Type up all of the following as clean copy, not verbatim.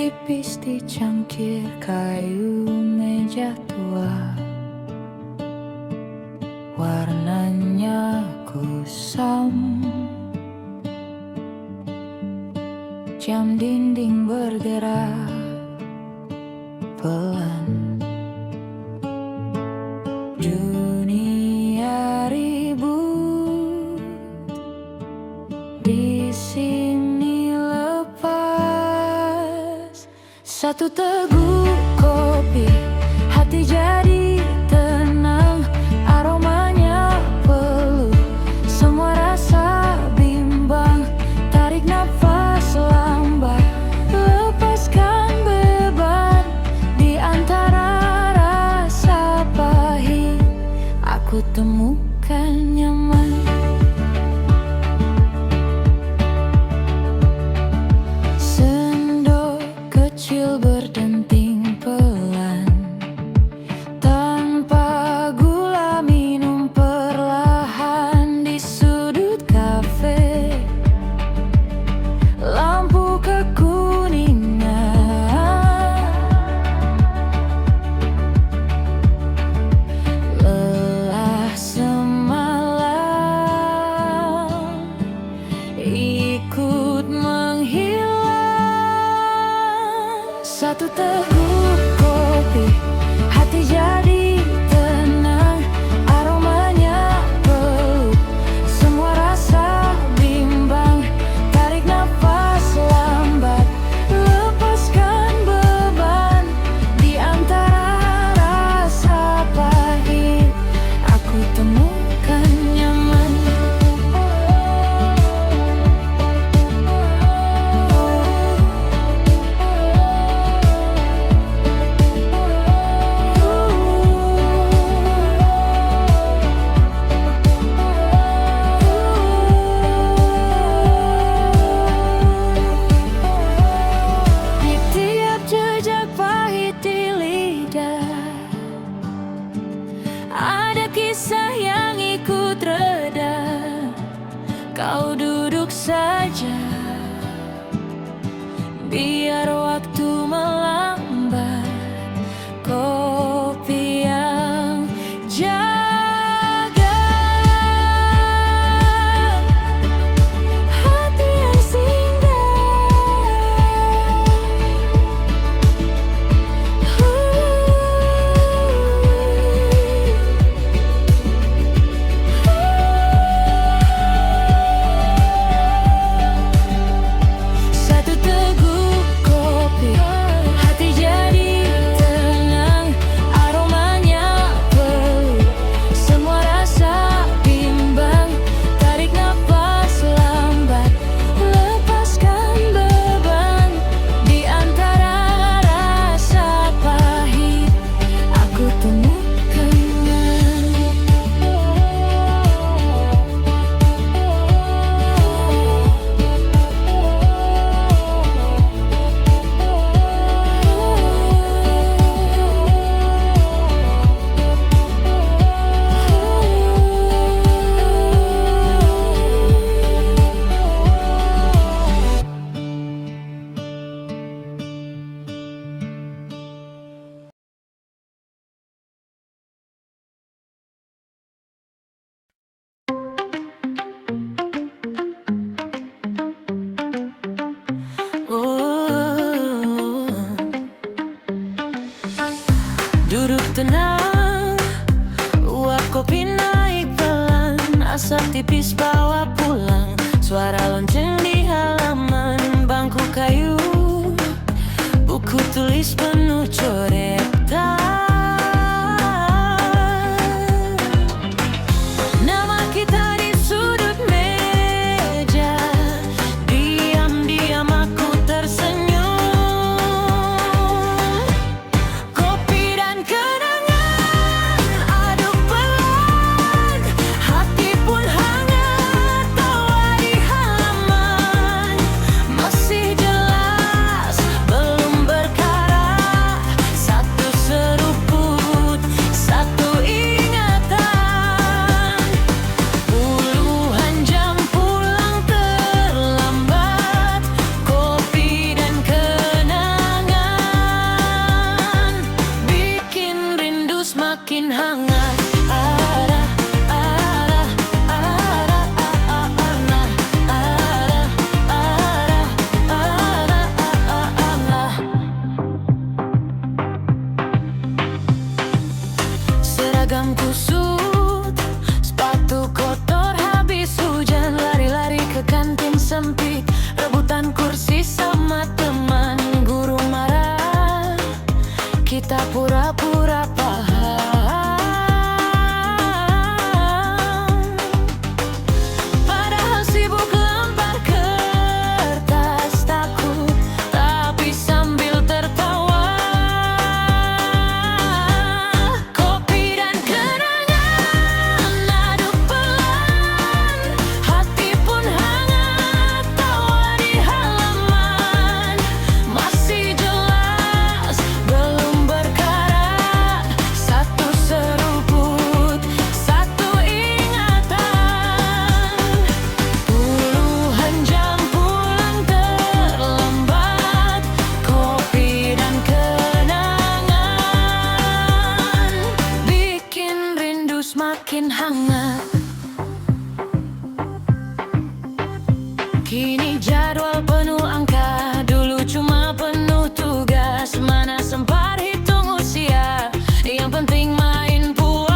tipis di cangkir kayu meja tua, warnanya kusam. Jam dinding bergerak pelan. Dunia ribut, di sini lepas. Satu teguk kopi, hati jadi tenang. Aromanya peluk, semua rasa bimbang. Tarik nafas lambat, lepaskan beban. Di antara rasa pahit, aku temukan nyaman. Sendok kecil berdenting pelan, tanpa gula minum perlahan. Di sudut kafe, lampu kekuningan. Lelah semalam ikut menghilang. Satu teguk kopi, hati jadi tenang. Aromanya peluk, semua rasa bimbang. Tarik nafas lambat, lepaskan beban. Di antara rasa pahit, aku temukan nyaman. Di tiap jejak pahit di lidah, ada kisah yang ikut reda. Kau duduk saja, biar waktu melambat. Kopi yang jaga, hati yang singgah. Satu teguk kopi, hati jadi tenang. Aromanya peluk, semua rasa bimbang. Tarik nafas lambat, lepaskan beban. Di antara rasa pahit, aku temukan duduk tenang, uap kopi naik pelan. Asap tipis bawa pulang, suara lonceng di halaman. Bangku kayu, buku tulis penuh coretan. Nama kita di sudut meja, diam-diam aku tersenyum. Kopi dan kenangan aduk pelan, hati pun hangat tawa di halaman. Masih jelas belum berkarat, satu serupa hangat. Ada, ada, ada, ada, seragam kusut, sepatu kotor habis hujan, lari-lari ke kantin sempit, rebutan kursi sama teman. Guru marah, kita pura-pura paham, padahal sibuk lempar kertas, takut tapi sambil tertawa. Kopi dan kenangan aduk pelan, hati pun hangat, tawa di halaman. Masih jelas, belum berkarat, satu seruput, satu ingatan. Puluhan jam pulang terlambat, kopi dan kenangan bikin rindu semakin hangat. Kini jadwal penuh angka, dulu cuma penuh tugas. Mana sempat hitung usia, yang penting main puas.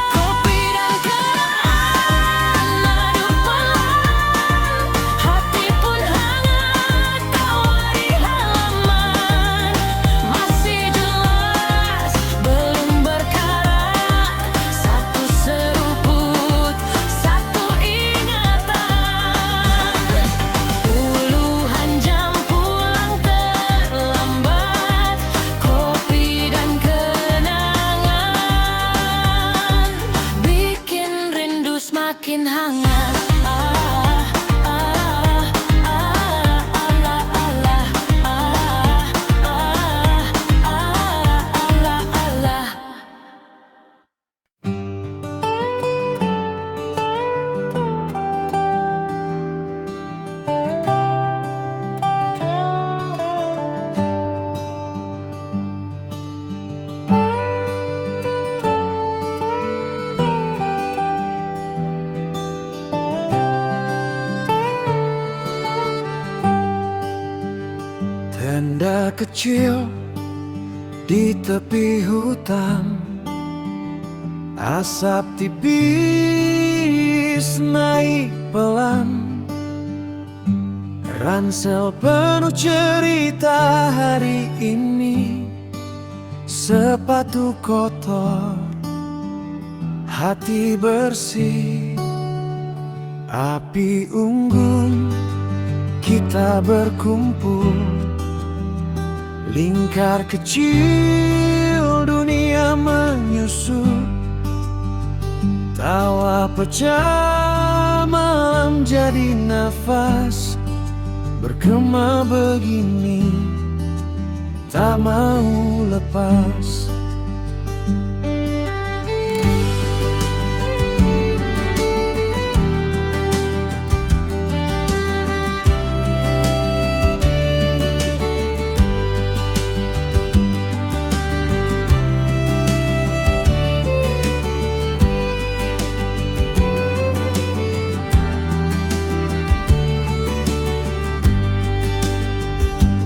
Kopi dan kenangan aduk pelan, hati pun hangat, tawa di halaman. Masih jelas, belum berkarat, satu seruput, satu ingatan. Puluhan jam pulang terlambat, kopi dan kenangan bikin rindu semakin hangat. Tenda kecil di tepi hutan, asap tipis naik pelan, ransel penuh cerita hari ini. Sepatu kotor, hati bersih, api unggun, kita berkumpul. Lingkar kecil dunia menyusut, tawa pecah malam jadi nafas. Bergema begini, tak mau lepas.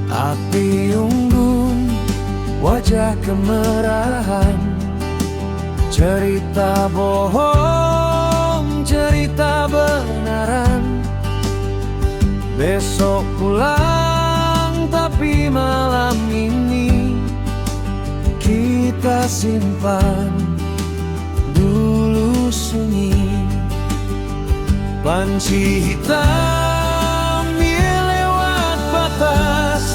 Api unggun, wajah kemerahan, cerita bohong, cerita benaran. Besok pulang, tapi malam ini kita simpan dulu sunyi. Panci hitam lewat batas,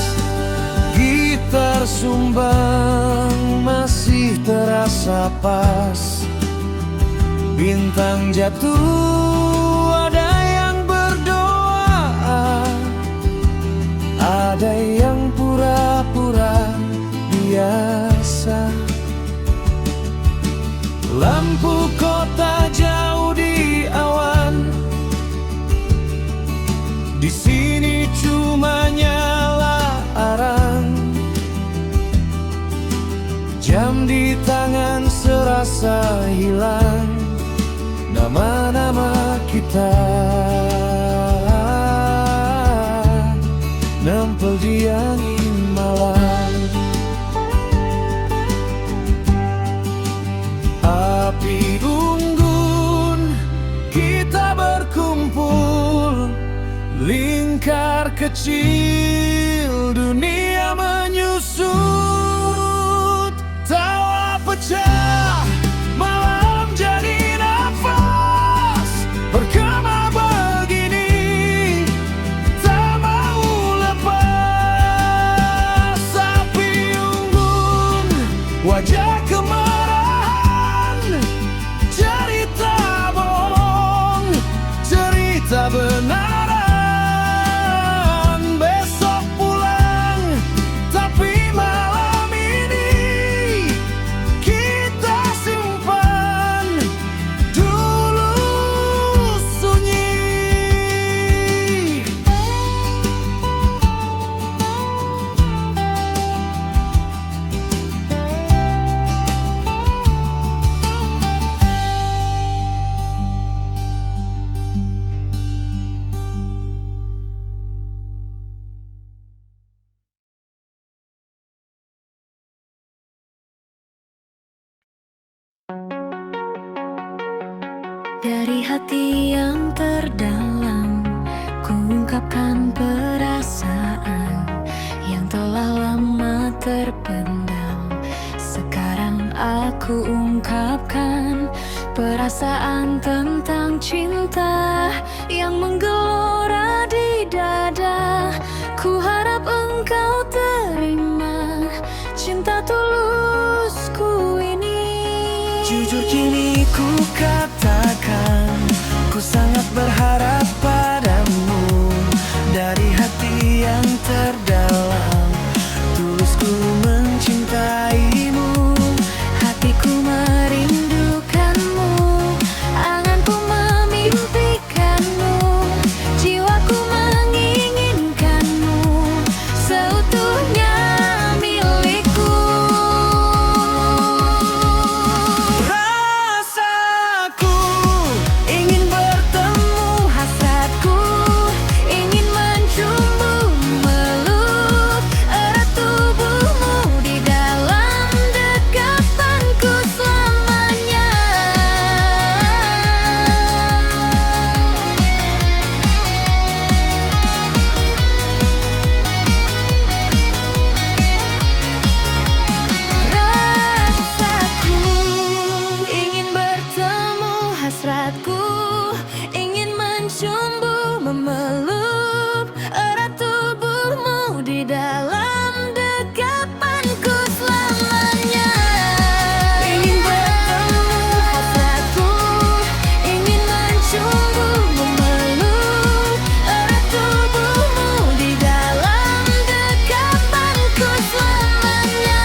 gitar sumbang masih terasa pas. Bintang jatuh, ada yang berdoa, ada yang pura-pura biasa. Lampu kota jauh di awan, di sini cuma nyala arang. Jam di tangan nama-nama kita nempel di angin malam. Api unggun kita berkumpul, lingkar kecil dunia menyusut. Tawa pecah, malam jadi nafas, bergema begini tak mau lepas. Api unggun, wajah kemarahan, cerita bohong, cerita benaran. Besok pulang, tapi malam ini kita simpan dulu sunyi. Dari hati yang terdalam, ku ungkapkan perasaan yang telah lama terpendam. Sekarang aku ungkapkan perasaan tentang cinta yang menggelora di dada. Ku harap engkau terima cinta tulusku ini. Jujur kini ku katakan, ku sangat berharap padamu. Dari hati yang terdalam, tulus ku mencintaimu. Hatiku merindukanmu, anganku memimpikanmu, jiwaku menginginkanmu, seutuhnya milikku. Rasaku ingin bertemu, hasratku ingin menciummu, meluk erat tubuhmu di dalam dekapanku selamanya. Rasaku ingin bertemu, hasratku ingin menciummu, memeluk erat tubuhmu di dalam dekapanku selamanya. Ingin bertemu, hasratku ingin menciummu, memeluk erat tubuhmu di dalam dekapanku selamanya.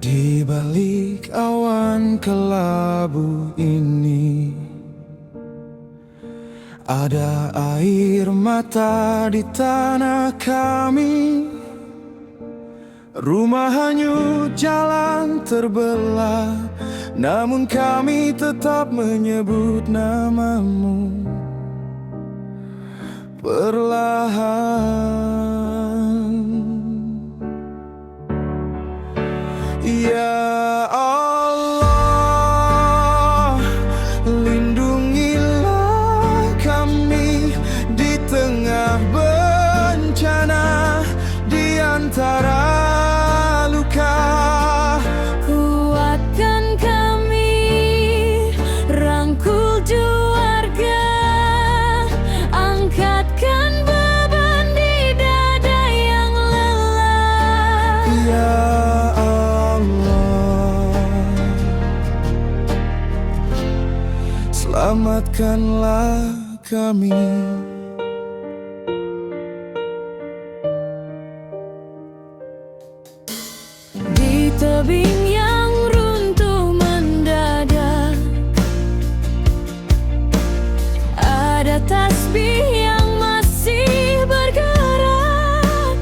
Di balik awan kelabu ini, ada air mata di tanah kami. Rumah hanyut, jalan terbelah, namun kami tetap menyebut namamu perlahan. Ya Allah, lindungilah kami di tengah bencana, di antara luka. Kuatkan kami, rangkul keluarga, angkatkan beban di dada yang lelah. Ya selamatkanlah kami. Ada tasbih yang masih bergerak,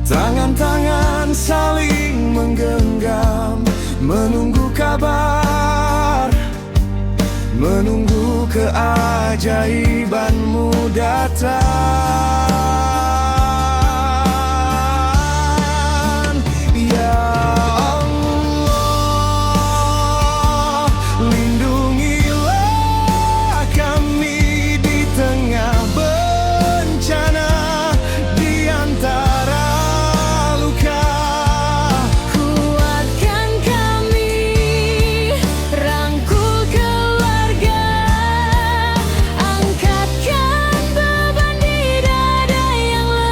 tangan-tangan saling menggenggam, menunggu kabar, menunggu keajaibanmu datang. Ya Allah, lindungilah kami di tengah bencana, di antara luka. kuatkan kami, rangkul keluarga, angkatkan beban di dada yang lelah.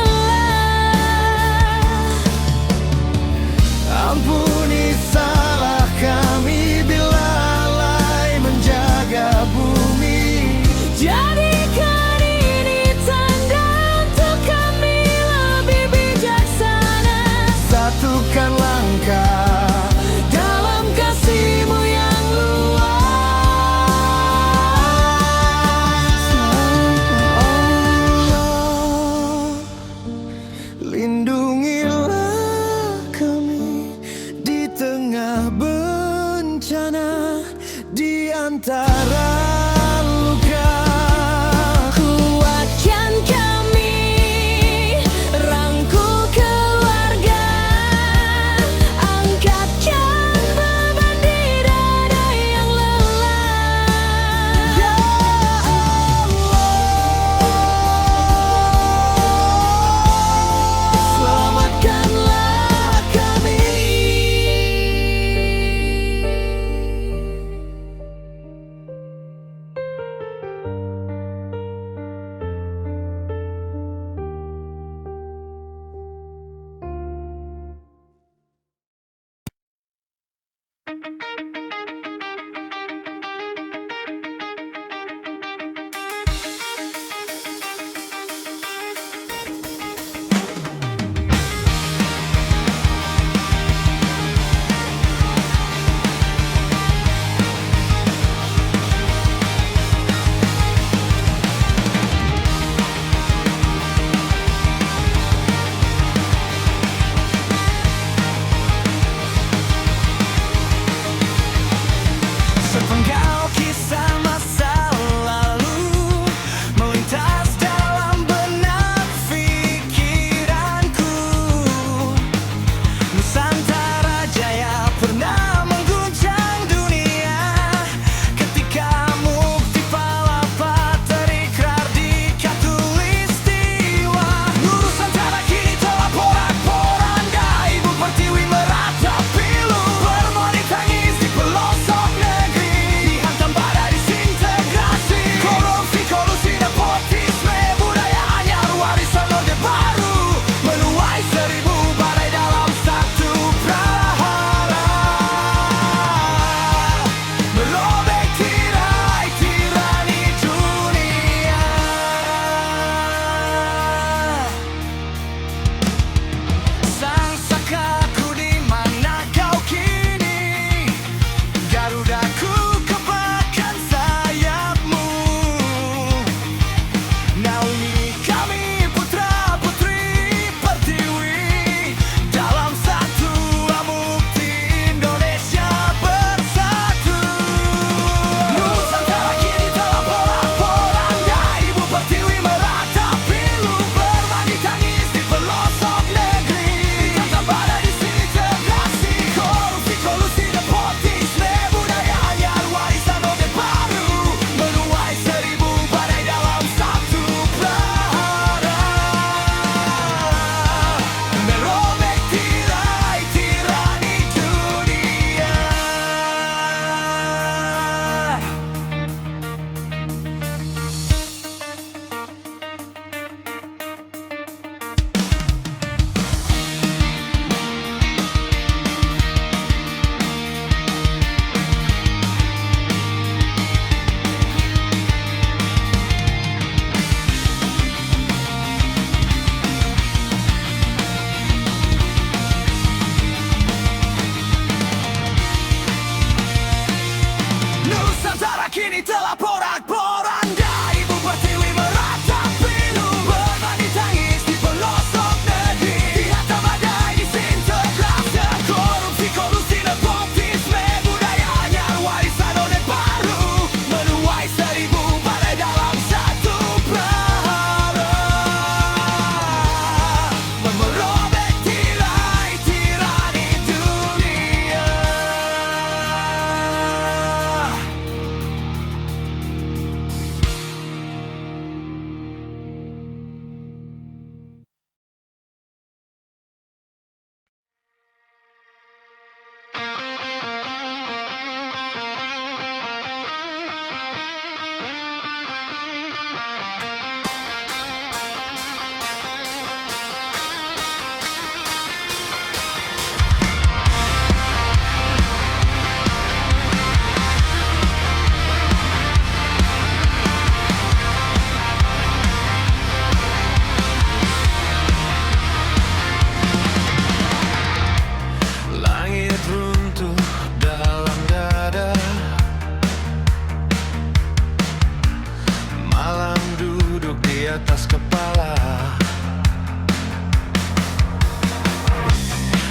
atas kepala.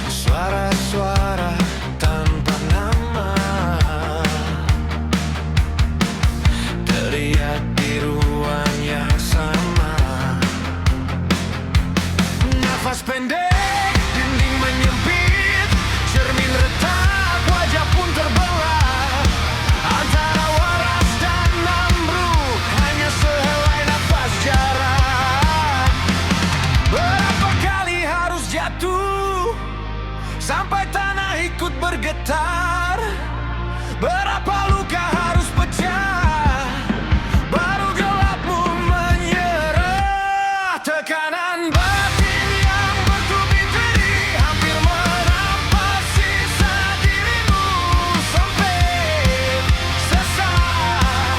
Suara-suara tanpa nama teriak di ruang yang sama. Nafas pendek, dinding menyempit, cermin retak, wajah pun terbelah. Antara waras dan ambruk hanya sehelai nafas jarak. Berapa kali harus jatuh sampai tanah ikut bergetar? Berapa luka harus pecah baru gelapmu menyerah? Tekanan batin yang bertubi-tubi hampir merampas sisa dirimu. Sempit, sesak,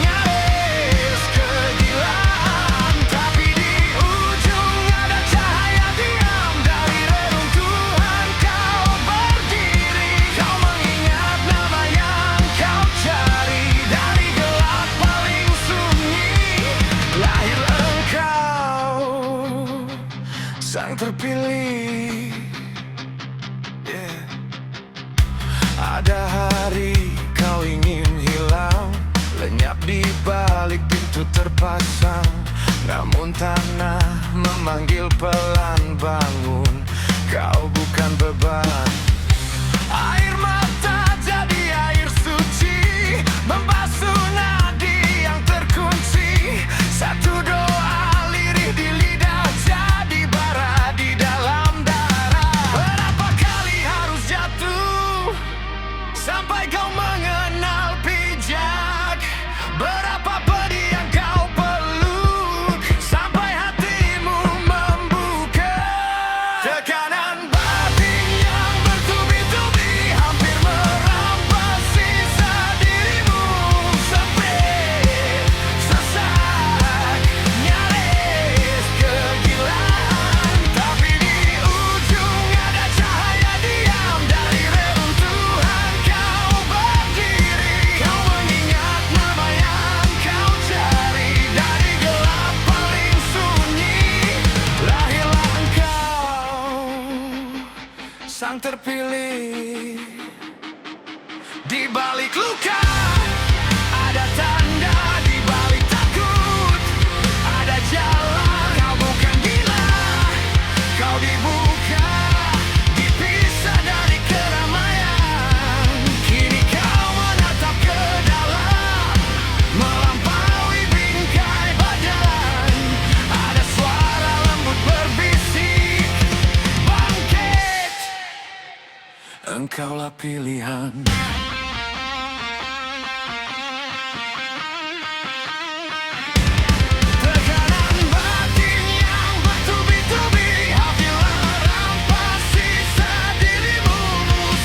nyaris kegilaan. Tapi di ujung ada cahaya diam. Dari reruntuhan kau berdiri. Kau mengingat nama yang kau cari. Dari gelap paling sunyi lahir engkau, sang terpilih. Yeah. Ada hari kau ingin hilang, lenyap di balik pintu terpasang. Namun tanah memanggil pelan, bangun, kau bukan beban. Air mata jadi air suci, membasuh nadi yang terkunci. Satu doa lirih di lidah jadi bara di dalam darah. Berapa kali harus jatuh sampai kau mengenal pijak? Berapa pedih yang kau peluk sampai hatimu membuka? Tekanan batin yang bertubi-tubi hampir merampas sisa dirimu. Sempit, sesak, nyaris kegilaan. Tapi di ujung ada cahaya diam. Dari reruntuhan kau berdiri. Kau mengingat nama yang kau cari. Dari gelap paling sunyi lahirlah engkau, sang terpilih. Di balik luka ada tanda, di balik takut ada jalan. Kau bukan gila, kau dibuka, dipisah dari keramaian. Kini kau menatap ke dalam, melampaui bingkai badan. Ada suara lembut berbisik, bangkit, engkaulah pilihan. Tekanan batin yang bertubi-tubi hampir merampas sisa dirimu.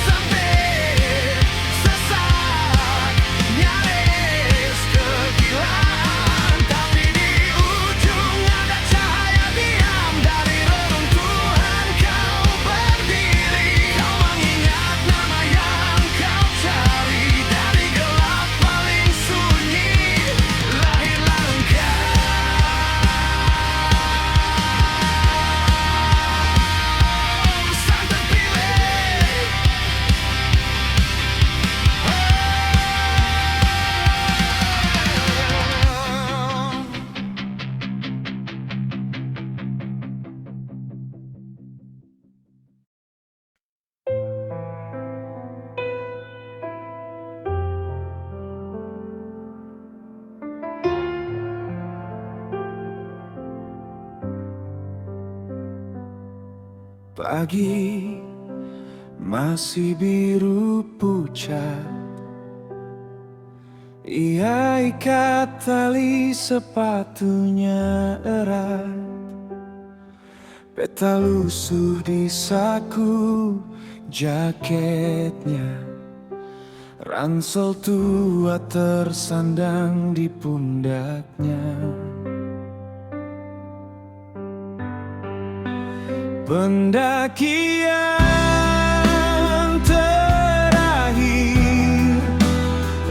Sempit, sesak, nyaris kegilaan. Tapi di ujung ada cahaya diam. Dari reruntuhan kau berdiri. Kau mengingat nama yang kau cari. Dari gelap paling sunyi lahirlah engkau, sang terpilih. Pagi masih biru pucat, ia ikat tali sepatunya erat. Peta lusuh di saku jaketnya, ransel tua tersandang di pundaknya. Pendakian terakhir,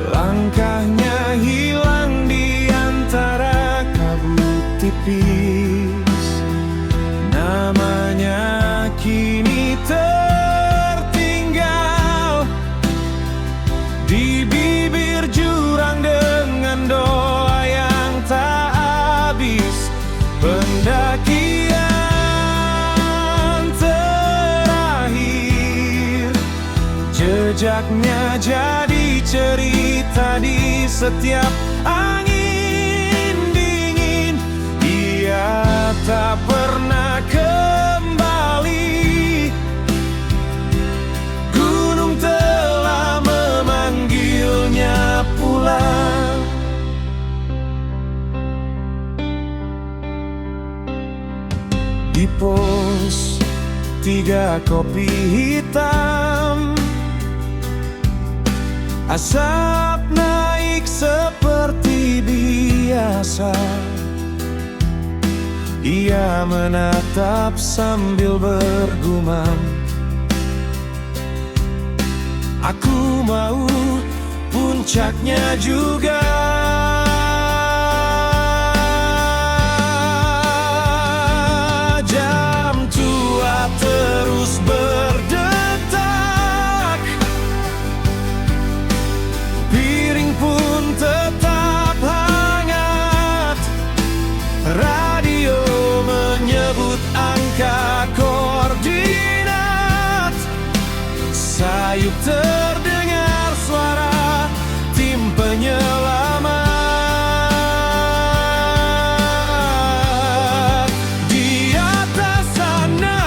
langkahnya hilang di antara kabut tipis. Jejaknya jadi cerita di setiap angin dingin. Ia tak pernah kembali. Gunung telah memanggilnya pulang. Di pos 3 kopi hitam, asap naik seperti biasa. Ia menatap sambil bergumam, aku mau puncaknya juga. Jam tua terus berdetak, piring pun tetap hangat. Radio menyebut angka koordinat. Sayup terdengar suara tim penyelamat. Di atas sana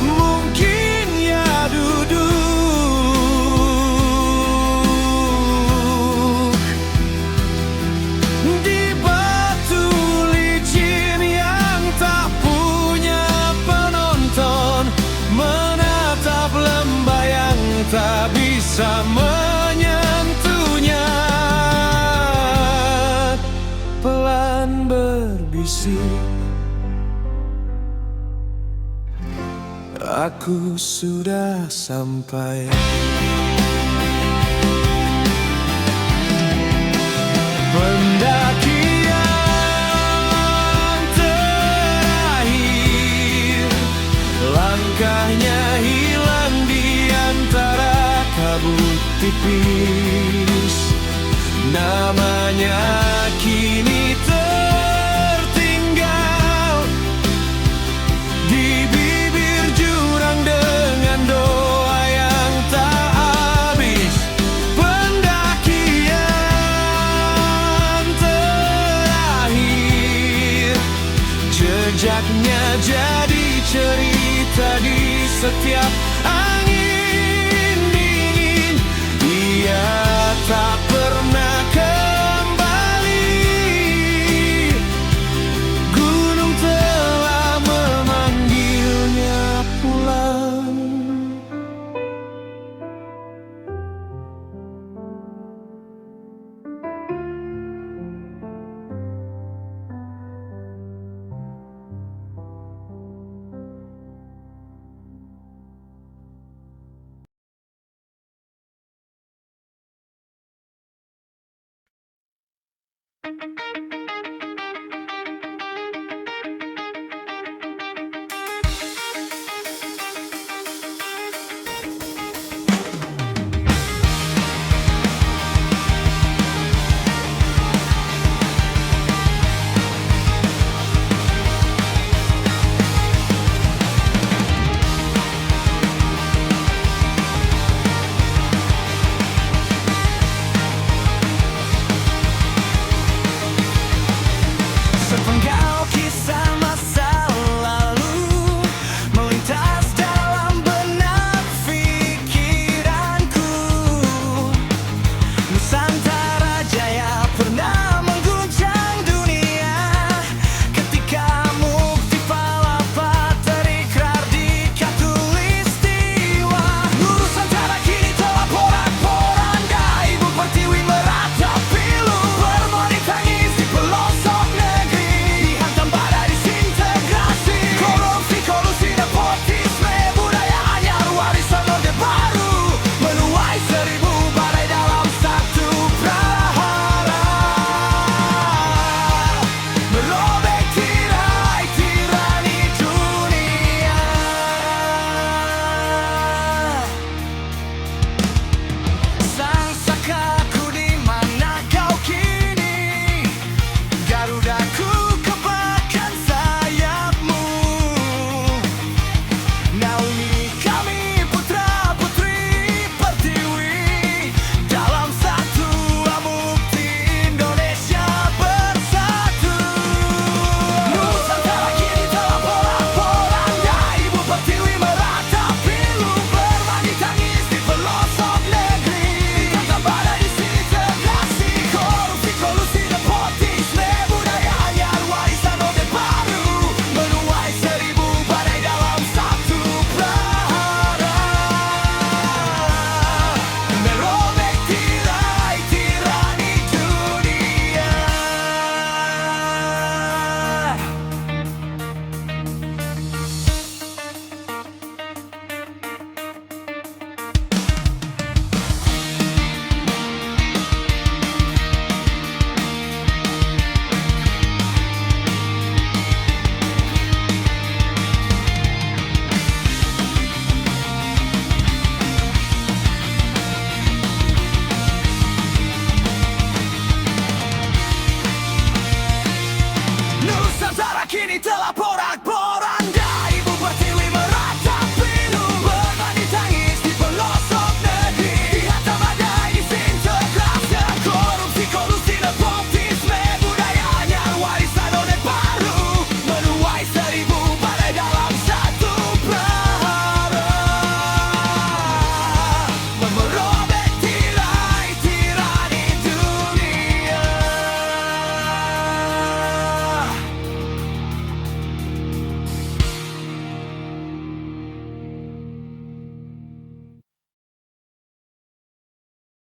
mungkin ia duduk di batu licin yang tak punya penonton, menatap lembah yang tak bisa menyentuhnya. Pelan berbisik, aku sudah sampai. Pendakian terakhir, langkahnya hilang di antara kabut tipis. Namanya kini tertinggal di bibir jurang dengan doa yang tak habis. Pendakian terakhir, jejaknya jadi cerita di setiap angin dingin. Ia tak pernah kembali. Gunung telah memanggilnya pulang.